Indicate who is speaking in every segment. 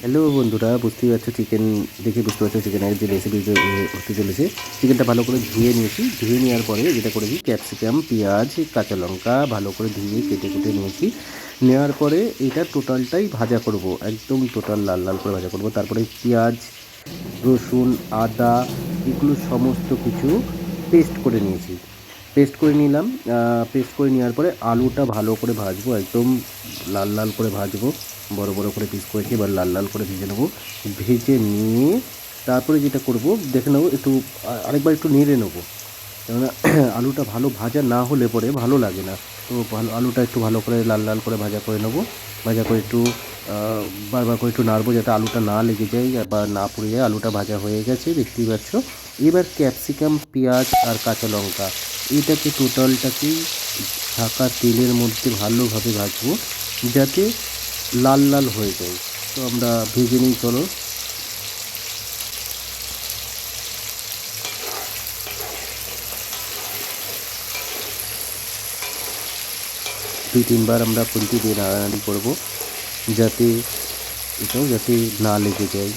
Speaker 1: Hello বন্ধুরা, বুঝতেই পারছো চিকেন দেখে বুঝতে পারছো চিকেনের যে রেসিপি হতে চলেছে। চিকেনটা ভালো করে ধুয়ে নিয়েছি। ধুয়ে নেওয়ার পরে যেটা করেছি, ক্যাপসিকাম, পেঁয়াজ, কাঁচা লঙ্কা ভালো করে ধুয়ে কেটে কুটে নিয়েছি। নেওয়ার পরে এটা টোটালটাই ভাজা করব, একদম টোটাল লাল লাল করে ভাজা করব। তারপরে পেঁয়াজ, রসুন, আদা এগুলো সমস্ত কিছু পেস্ট করে নিয়েছি। পেস্ট করে নিলাম। পেস্ট করে নেওয়ার পরে আলুটা ভালো করে ভাজবো, একদম লাল লাল করে ভাজবো। বড় বড় করে পিস করেছি, এবার লাল লাল করে ভেজে নেবো। ভেজে নিয়ে তারপরে যেটা করব দেখে নেবো, একটু আরেকবার একটু নেড়ে নেবো, কেননা আলুটা ভালো ভাজা না হলে পরে ভালো লাগে না। তো ভালো আলুটা একটু ভালো করে লাল লাল করে ভাজা করে নেবো। ভাজা করে একটু বারবার করে একটু নাড়বো যাতে আলুটা না লেগে যায় বা না পুড়ে যায়। আলুটা ভাজা হয়ে গেছে দেখতেই পাচ্ছ। এবার ক্যাপসিকাম, পেঁয়াজ আর কাঁচা লঙ্কা এটাকে টোটালটাকেই ঢাকা তেলের মধ্যে ভালোভাবে ভাজবো যাতে লাল লাল হয়ে যায়। তো আমরা ভেজে নিই, চলো। 2-3 বার আমরা খুন্তি দিয়ে নাড়ানাড়ি করবো যাতে এটাও যাতে না লেগে যায়।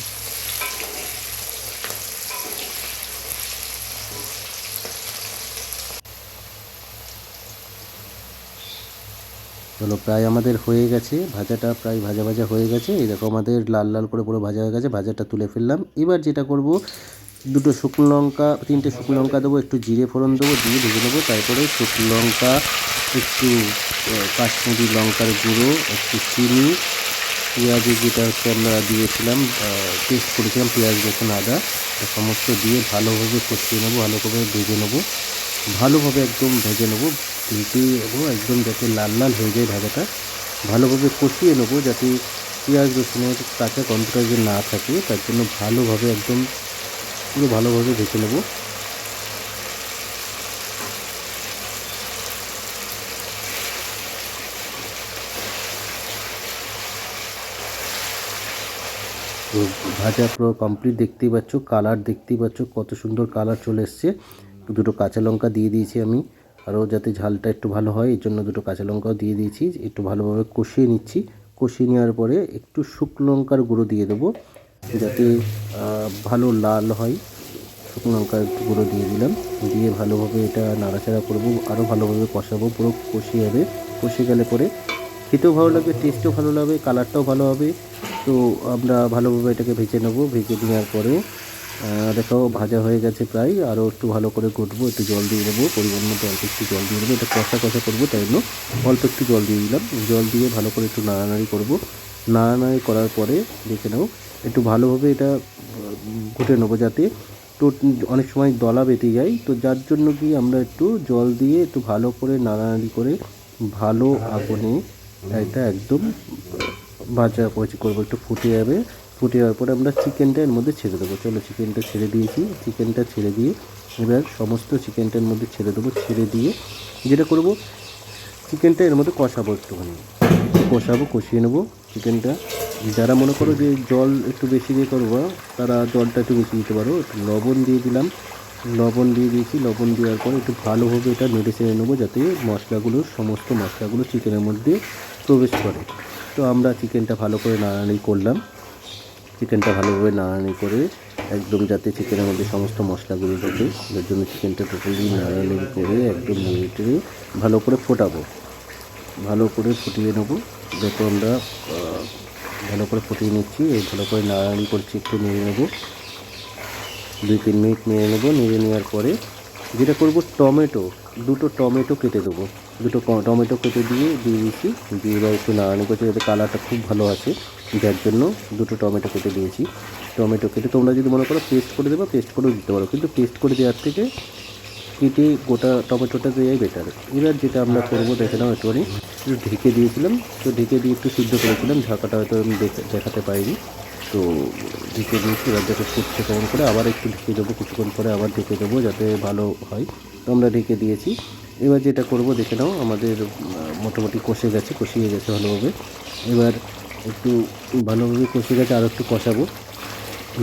Speaker 1: চলো, প্রায় আমাদের হয়ে গেছে ভাজাটা, প্রায় ভাজা ভাজা হয়ে গেছে। এই দেখো আমাদের লাল লাল করে পুরো ভাজা হয়ে গেছে। ভাজাটা তুলে ফেললাম। এবার যেটা করব, দুটো শুকনো লঙ্কা, 3টে শুকনো লঙ্কা দেবো, একটু জিরে ফোড়ন দেবো, দিয়ে ভেজে নেবো। তারপরে শুকনো লঙ্কা, একটু কাশ্মীরি লঙ্কার গুঁড়ো, একটু চিনি, পেঁয়াজে যেটা হচ্ছে আমরা দিয়েছিলাম, পেস্ট করেছিলাম পেঁয়াজ, রসুন, আদা, সমস্ত দিয়ে ভালোভাবে কষিয়ে নেবো, ভালো করে ভেজে নেবো, ভালোভাবে একদম ভেজে নেবো। ভেজে নেবো একদম যাতে লাল লাল হয়ে যায় ভাজাটা। ভালোভাবে কষিয়ে নেবো যাতে পেঁয়াজ রসুনের কাঁচা গন্ধটা যে না থাকে, তার জন্য ভালোভাবে একদম পুরো ভালোভাবে ভেজে নেবো। তো ভাজা পুরো কমপ্লিট, দেখতেই পাচ্ছ, কালার দেখতেই পাচ্ছ কত সুন্দর কালার চলে এসছে। দুটো কাঁচা লঙ্কা দিয়ে দিয়েছি আমি, আরও যাতে ঝালটা একটু ভালো হয় এই জন্য দুটো কাঁচা লঙ্কাও দিয়ে দিয়েছি। একটু ভালোভাবে কষিয়ে নিচ্ছি। কষিয়ে নেওয়ার পরে একটু শুকনো লঙ্কার গুঁড়ো দিয়ে দেবো যাতে ভালো লাল হয়। শুকনো লঙ্কার একটু গুঁড়ো দিয়ে দিলাম। দিয়ে ভালোভাবে এটা নাড়াচাড়া করবো, আরও ভালোভাবে কষাবো, পুরো কষিয়ে যাবে। কষে গেলে পরে খেতেও ভালো লাগবে, টেস্টও ভালো লাগবে, কালারটাও ভালো হবে। তো আমরা ভালোভাবে এটাকে ভেজে নেবো। ভেজে নেওয়ার পরে দেখো ভাজা হয়ে গেছে প্রায়। আরও একটু ভালো করে ঘুটবো, একটু জল দিয়ে দেবো, পরিমাণ মতো অল্প একটু জল দিয়ে দেবো। এটা কষা কষা করবো, তাই জন্য অল্প একটু জল দিয়ে দিলাম। জল দিয়ে ভালো করে একটু নাড়ানাড়ি করবো। নাড়ানাড়ি করার পরে দেখে নাও, একটু ভালোভাবে এটা ঘুটে নেবো যাতে তো অনেক সময় দলা বেঁধে যায়। তো যার জন্য কি আমরা একটু জল দিয়ে একটু ভালো করে নাড়ানাড়ি করে ভালো আগুনে এটা একদম ভাজা করবো, একটু ফুটে যাবে। ফুটে যাওয়ার পরে আমরা চিকেনটা এর মধ্যে ছেড়ে দেবো। চলো, চিকেনটা ছেড়ে দিয়েছি। চিকেনটা ছেড়ে দিয়ে এবার সমস্ত চিকেনটার মধ্যে ছেড়ে দেবো। ছেড়ে দিয়ে যেটা করবো, চিকেনটা এর মধ্যে কষাবো, একটুখানি একটু কষাবো, কষিয়ে নেবো চিকেনটা। যারা মনে করো যে জল একটু বেশি দিয়ে করবো, তারা জলটা একটু বেশি দিতে পারো। একটু লবণ দিয়ে দিলাম, লবণ দিয়ে দিয়েছি। লবণ দেওয়ার পর একটু ভালোভাবে এটা নেড়ে চেড়ে নেবো যাতে মশলাগুলো, সমস্ত মশলাগুলো চিকেনের মধ্যে প্রবেশ করে। তো আমরা চিকেনটা ভালো করে নাড়ানাড়ি করলাম। চিকেনটা ভালোভাবে নাড়ানাড়ি করে একদম যাতে চিকেনের মধ্যে সমস্ত মশলাগুলো ঢোকে, যার জন্য চিকেনটা টোটালি নাড়ানাড়ি করে একদম নেড়ে টেড়ে ভালো করে ফোটাবো। ভালো করে ফুটিয়ে নেবো। দেখো আমরা ভালো করে ফুটিয়ে নিচ্ছি। এই ভালো করে নাড়ানাড়ি করছি, একটু নেড়ে নেবো। 2-3 মিনিট নেড়ে নেবো। নেড়ে নেওয়ার পরে যেটা করবো, দুটো টমেটো কেটে দেবো। দুটো টমেটো কেটে দিয়ে দিয়েছি। দিয়ে এবার একটু নাড়ানি করছি যাতে কালারটা খুব ভালো আছে, যার জন্য দুটো টমেটো কেটে দিয়েছি। টমেটো কেটে তোমরা যদি মনে করো পেস্ট করে দেবো, পেস্ট করেও দিতে পারো, কিন্তু পেস্ট করে দেওয়ার থেকে কেটে গোটা টমেটোটা দেওয়াই বেটার। এবার যেটা আমরা করবো দেখে নাও, একটুখানি একটু ঢেকে দিয়েছিলাম। তো ঢেকে দিয়ে একটু সিদ্ধ করেছিলাম, ঢাকাটা হয়তো আমি দেখাতে পারিনি। তো ঢেকে দিয়েছি। এবার দেখো ফুটছে কেমন করে, আবার একটু ঢেকে দেবো, কিছুক্ষণ পরে আবার ঢেকে দেবো যাতে ভালো হয়। তো আমরা ঢেকে দিয়েছি। এবার যেটা করবো দেখে নাও, আমাদের মোটামুটি কষিয়ে গেছে ভালোভাবে। এবার একটু ভালোভাবে কষে গেছে, আরও একটু কষাবো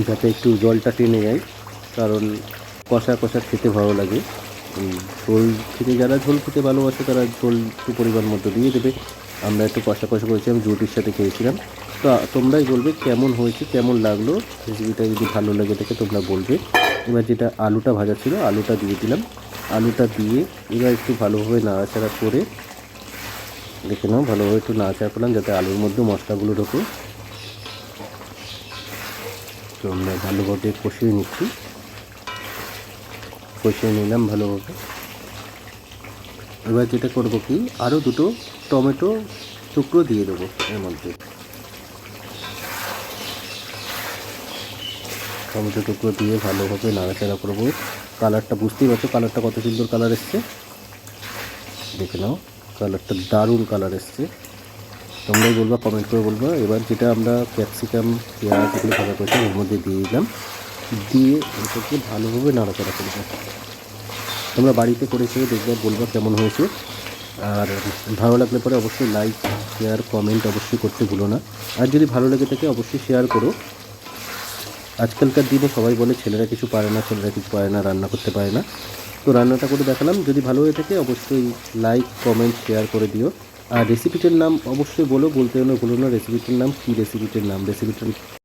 Speaker 1: যাতে একটু জলটা টেনে যায়, কারণ কষা কষা খেতে ভালো লাগে। ঝোল খেতে, যারা ঝোল খেতে ভালোবাসে তারা ঝোল একটু পরিমাণ মতো দিয়ে দেবে। আমরা একটু কষা কষা করেছিলাম, রুটির সাথে খেয়েছিলাম। তো তোমরাই বলবে কেমন হয়েছে, কেমন লাগলো রেসিপিটা। যদি ভালো লেগে থাকে তোমরা বলবে। এবার যেটা আলুটা ভাজা ছিল আলুটা দিয়ে দিলাম। আলুটা দিয়ে এবার একটু ভালোভাবে নাড়াচাড়া করে দেখে নাও, ভালোভাবে একটু নাড়াচাড়া করলাম যাতে আলুর মধ্যে মশলাগুলো ঢোকে। তো আমরা ভালোভাবে কষিয়ে নিচ্ছি, কষিয়ে নিলাম ভালোভাবে। এবার যেটা করবো কি, আরও দুটো টমেটো টুকরো দিয়ে দেবো এর মধ্যে। টমেটো টুকরো দিয়ে ভালোভাবে নাড়াচাড়া করবো। কালারটা বুঝতেই পারছো, কালারটা কত সুন্দর কালার এসছে, দেখে নাও কালারটা দারুণ কালার এসছে। তোমরাই বলবা, কমেন্ট করে বলবা। এবার যেটা আমরা ক্যাপসিকাম পেঁয়াজ এগুলো ভাজা করেছি ওর মধ্যে দিয়ে দিলাম, দিয়ে এটাকে ভালোভাবে নাড়াচাড়া করবো। তোমরা বাড়িতে করে খেয়ে দেখবে, বলবা কেমন হয়েছে। আর ভালো লাগলে পরে অবশ্যই লাইক শেয়ার কমেন্ট অবশ্যই করতে ভুলো না। আর যদি ভালো লেগে থাকে অবশ্যই শেয়ার করো। আজকালকার দিনে সবাই বলে ছেলেরা কিছু পারে না, ছেলেরা কিছু পারে না, রান্না করতে পারে না। তো রান্নাটা করে দেখালাম। যদি ভালো হয়ে থাকে অবশ্যই লাইক কমেন্ট শেয়ার করে দিও। আর রেসিপিটার নাম অবশ্যই বলতে ভুলো না, রেসিপিটার নাম কী, রেসিপিটার নাম